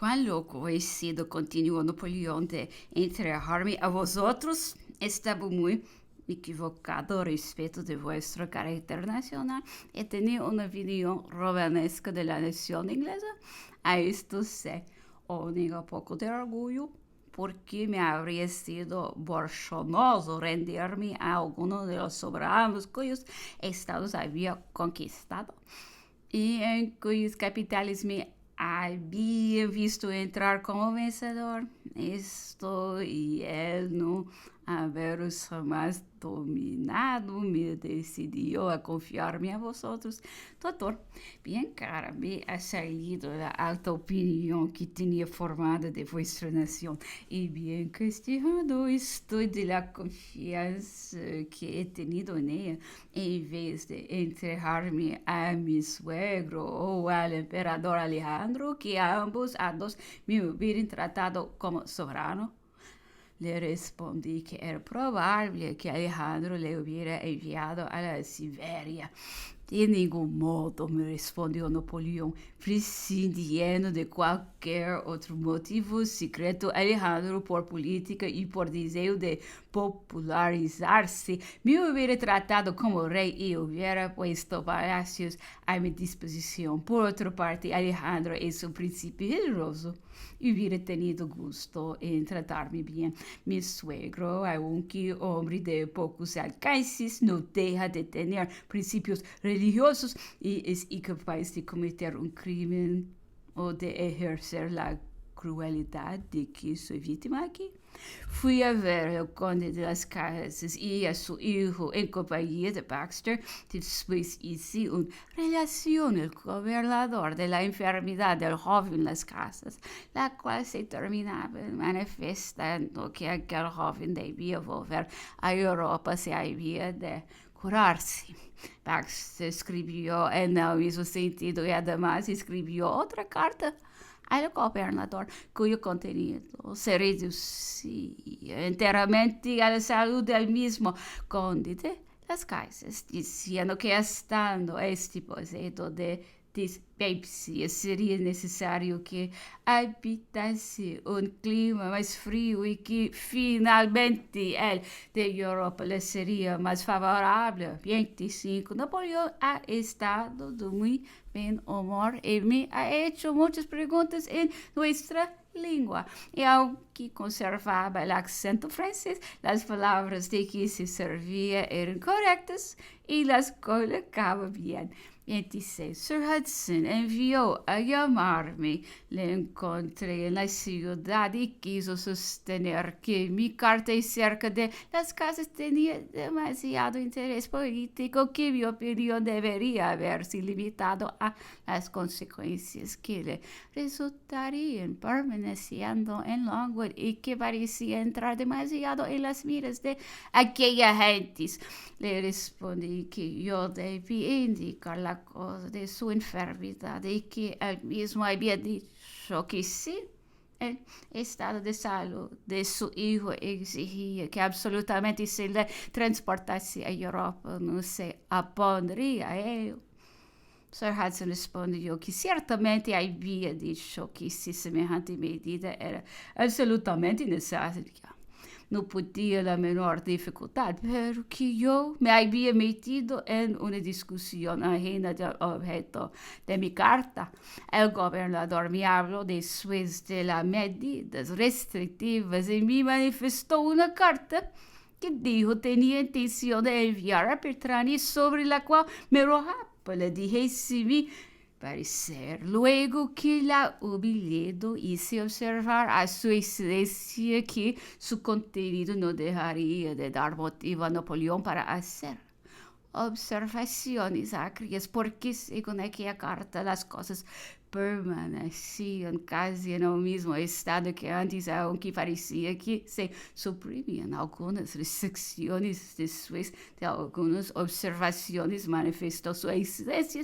Cuán loco he sido, continuó Napoleón, de entregarme a vosotros. Estaba muy equivocado respecto de vuestro carácter nacional. He tenido una opinión romanesca de la nación inglesa. A esto se uniga poco de orgullo, porque me habría sido bochornoso rendirme a alguno de los soberanos cuyos estados había conquistado y en cuyas capitales me había visto entrar como vencedor. Esto y él no haberos jamás dominado me decidió a confiarme a vosotros. Doutor, bien cara me ha salido la alta opinión que tenía formada de vuestra nación y bien castigado estoy de la confianza que he tenido en ella en vez de entregarme a mi suegro o al emperador Alejandro, que a dos me hubieran tratado como soberano. Le respondí que era probable que Alejandro le hubiera enviado a la Siberia. De ningún modo, me respondió Napoleón, prescindiendo de cualquier otro motivo secreto. Alejandro, por política y por deseo de popularizarse, me hubiera tratado como rey y hubiera puesto palacios a mi disposición. Por otra parte, Alejandro es un príncipe generoso y hubiera tenido gusto en tratarme bien. Mi suegro, aunque hombre de pocos alcances, no deja de tener principios religiosos y es incapaz de cometer un crimen o de ejercer la crueldad de que soy víctima aquí. Fui a ver al conde de las Casas y a su hijo en compañía de Baxter. Después hice una relación el gobernador de la enfermedad del joven Las Casas, la cual se terminaba manifestando que aquel joven debía volver a Europa, se había de curarse. Baxter escribió en el mismo sentido y además escribió otra carta al gobernador, cuyo contenido se reducía enteramente a la salud del mismo conde de las Casas, diciendo que estando este poseído de dispepsia sería necesario que habitase un clima más frío y que finalmente el de Europa le sería más favorable. 25. Napoleón ha estado de muy buen humor y me ha hecho muchas preguntas en nuestra lengua. Y aunque conservaba el acento francés, las palabras de que se servía eran correctas y las colocaba bien. 26. Sir Hudson envió a llamarme. Le encontré en la ciudad y quiso sostener que mi carta acerca de las casas tenía demasiado interés político, que mi opinión debería haberse limitado a las consecuencias que le resultarían permaneciendo en Longwood y que parecía entrar demasiado en las miras de aquellas gentes. Le respondí que yo debía indicar la causa de su enfermedad y que él mismo había dicho que sí. El estado de salud de su hijo exigía que absolutamente se le transportase a Europa, no se opondría a ello. Sir Hudson respondió que ciertamente había dicho que si semejante medida era absolutamente necesaria, no podía la menor dificultad, pero que yo me había metido en una discusión ajena del objeto de mi carta. El gobernador me habló después de las medidas restrictivas y me manifestó una carta que dijo tenía intención de enviar a Bertrani, sobre la cual me rogaba. Le dije si mi parecer. Luego que la hubi leído, hice observar a su excelencia que su contenido no dejaría de dar motivo a Napoleón para hacer observaciones agrias, porque según aquella carta las cosas permanecían casi en el mismo estado que antes, aunque parecía que se suprimían algunas restricciones. Después de algunas observaciones manifestó su excelencia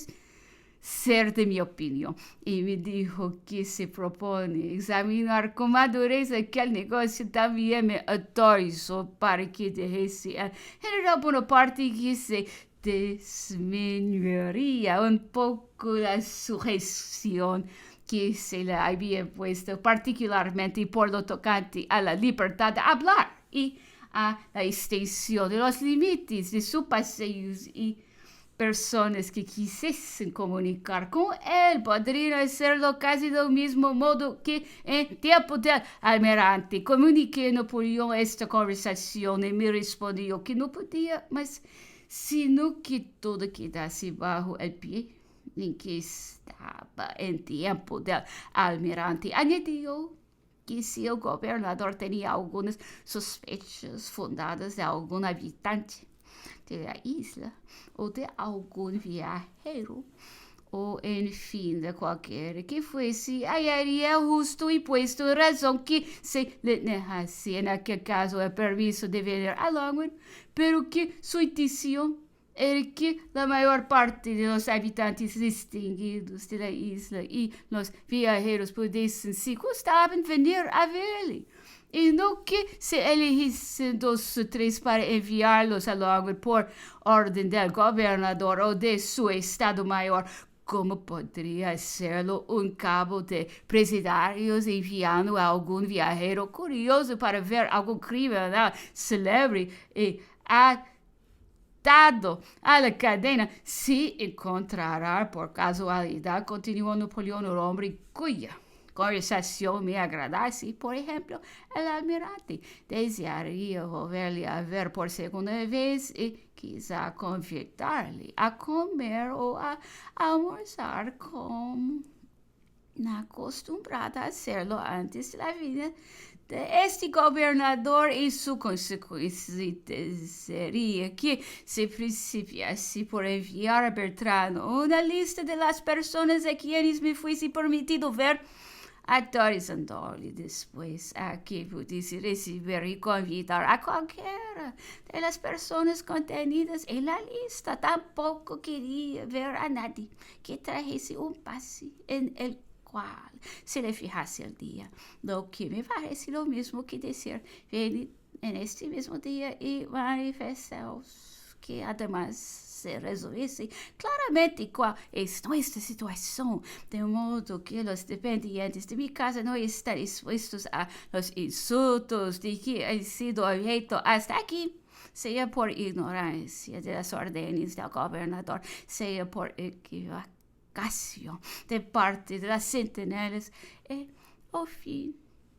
ser de mi opinión y me dijo que se propone examinar con madurez aquel negocio. También me autorizó para que dejase al general Bonaparte que se disminuiría un poco la sujeción que se le había impuesto, particularmente por lo tocante a la libertad de hablar y a la extensión de los límites de sus paseos, y personas que quisiesen comunicar con él podrían hacerlo casi del mismo modo que en tiempo del almirante. Comuniqué a Napoleón esta conversación y me respondió que no podía más, sino que todo quedase bajo el pie en que estaba en tiempo del almirante. Añadió que si el gobernador tenía algunas sospechas fundadas de algún habitante de la isla o de algún viajero, o en fin de cualquiera que fuese, hallaría justo y puesto en razón que se le negase en aquel caso el permiso de venir a Longwood, pero que su intención era que la mayor parte de los habitantes distinguidos de la isla y los viajeros pudiesen, si gustaban, venir a verle, y no que se eligiesen 2 o 3 para enviarlos a Longwood por orden del gobernador o de su estado mayor, como podría hacerlo un cabo de presidiarios enviando a algún viajero curioso para ver algún criminal célebre y atado a la cadena. Si encontrará por casualidad, continuó Napoleón, un hombre cuya conversación me agradase, por ejemplo, el almirante desearía volverle a ver por segunda vez y quizá convidarle a comer o a almorzar como acostumbrada a hacerlo antes de la vida de este gobernador, y su consecuencia sería que se principiase por enviar a Bertrand una lista de las personas a quienes me fuese permitido ver autorizando-lhe después a que pudiese recibir y convidar a cualquiera de las personas contenidas en la lista. Tampoco quería ver a nadie que trajese un pase en el cual se le fijase el día, lo que me parece lo mismo que decir venid en este mismo día y manifestaos, que además se resolviese claramente cuál es nuestra situación, de modo que los dependientes de mi casa no están expuestos a los insultos de que han sido objeto hasta aquí, sea por ignorancia de las órdenes del gobernador, sea por equivocación de parte de las centinelas, al fin,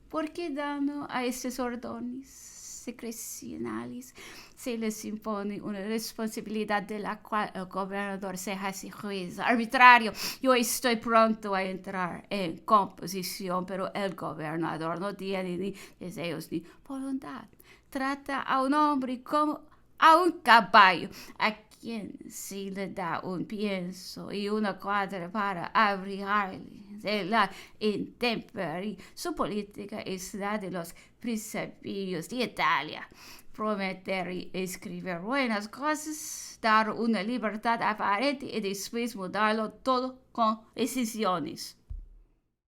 porque dando a estos órdenes secrecionales se les impone una responsabilidad de la cual el gobernador se hace juez arbitrario. Yo estoy pronto a entrar en composición, pero el gobernador no tiene ni deseos ni voluntad. Trata a un hombre como a un caballo, a quien se le da un pienso y una cuadra para abrigarle de la intemperie. Su política es la de los principios de Italia: prometer y escribir buenas cosas, dar una libertad aparente y después mudarlo todo con decisiones.